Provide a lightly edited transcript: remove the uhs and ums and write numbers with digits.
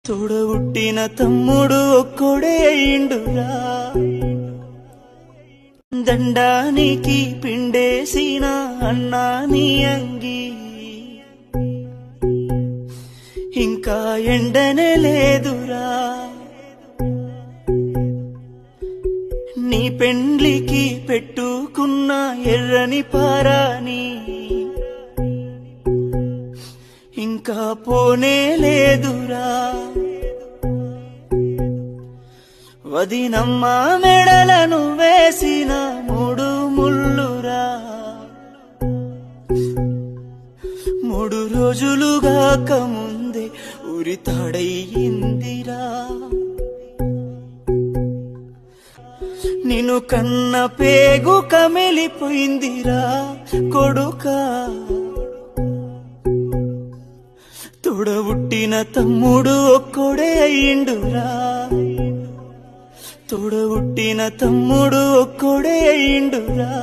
తోడబుట్టిన తమ్ముడు ఒక్కడే అయ్యిండురా, దండానికి పిండేసిన అన్నా నీ అంగి, ఇంకా ఎండనే లేదురా, నీ పెండ్లికి పెట్టుకున్న ఎర్రని పారాని ఇంకా పోనే లేదురా, వదినమ్మ మెడలను వేసిన 3 ముళ్ళురా, 3 రోజులుగాక ముందే ఉరితాడయ్యిందిరా, నిన్ను కన్న పేగు కమిలిపోయిందిరా కొడుకా, తోడబుట్టిన తమ్ముడు ఒక్కడే అయ్యిండురా, తోడబుట్టిన తమ్ముడు ఒక్కడే అయ్యిండురా.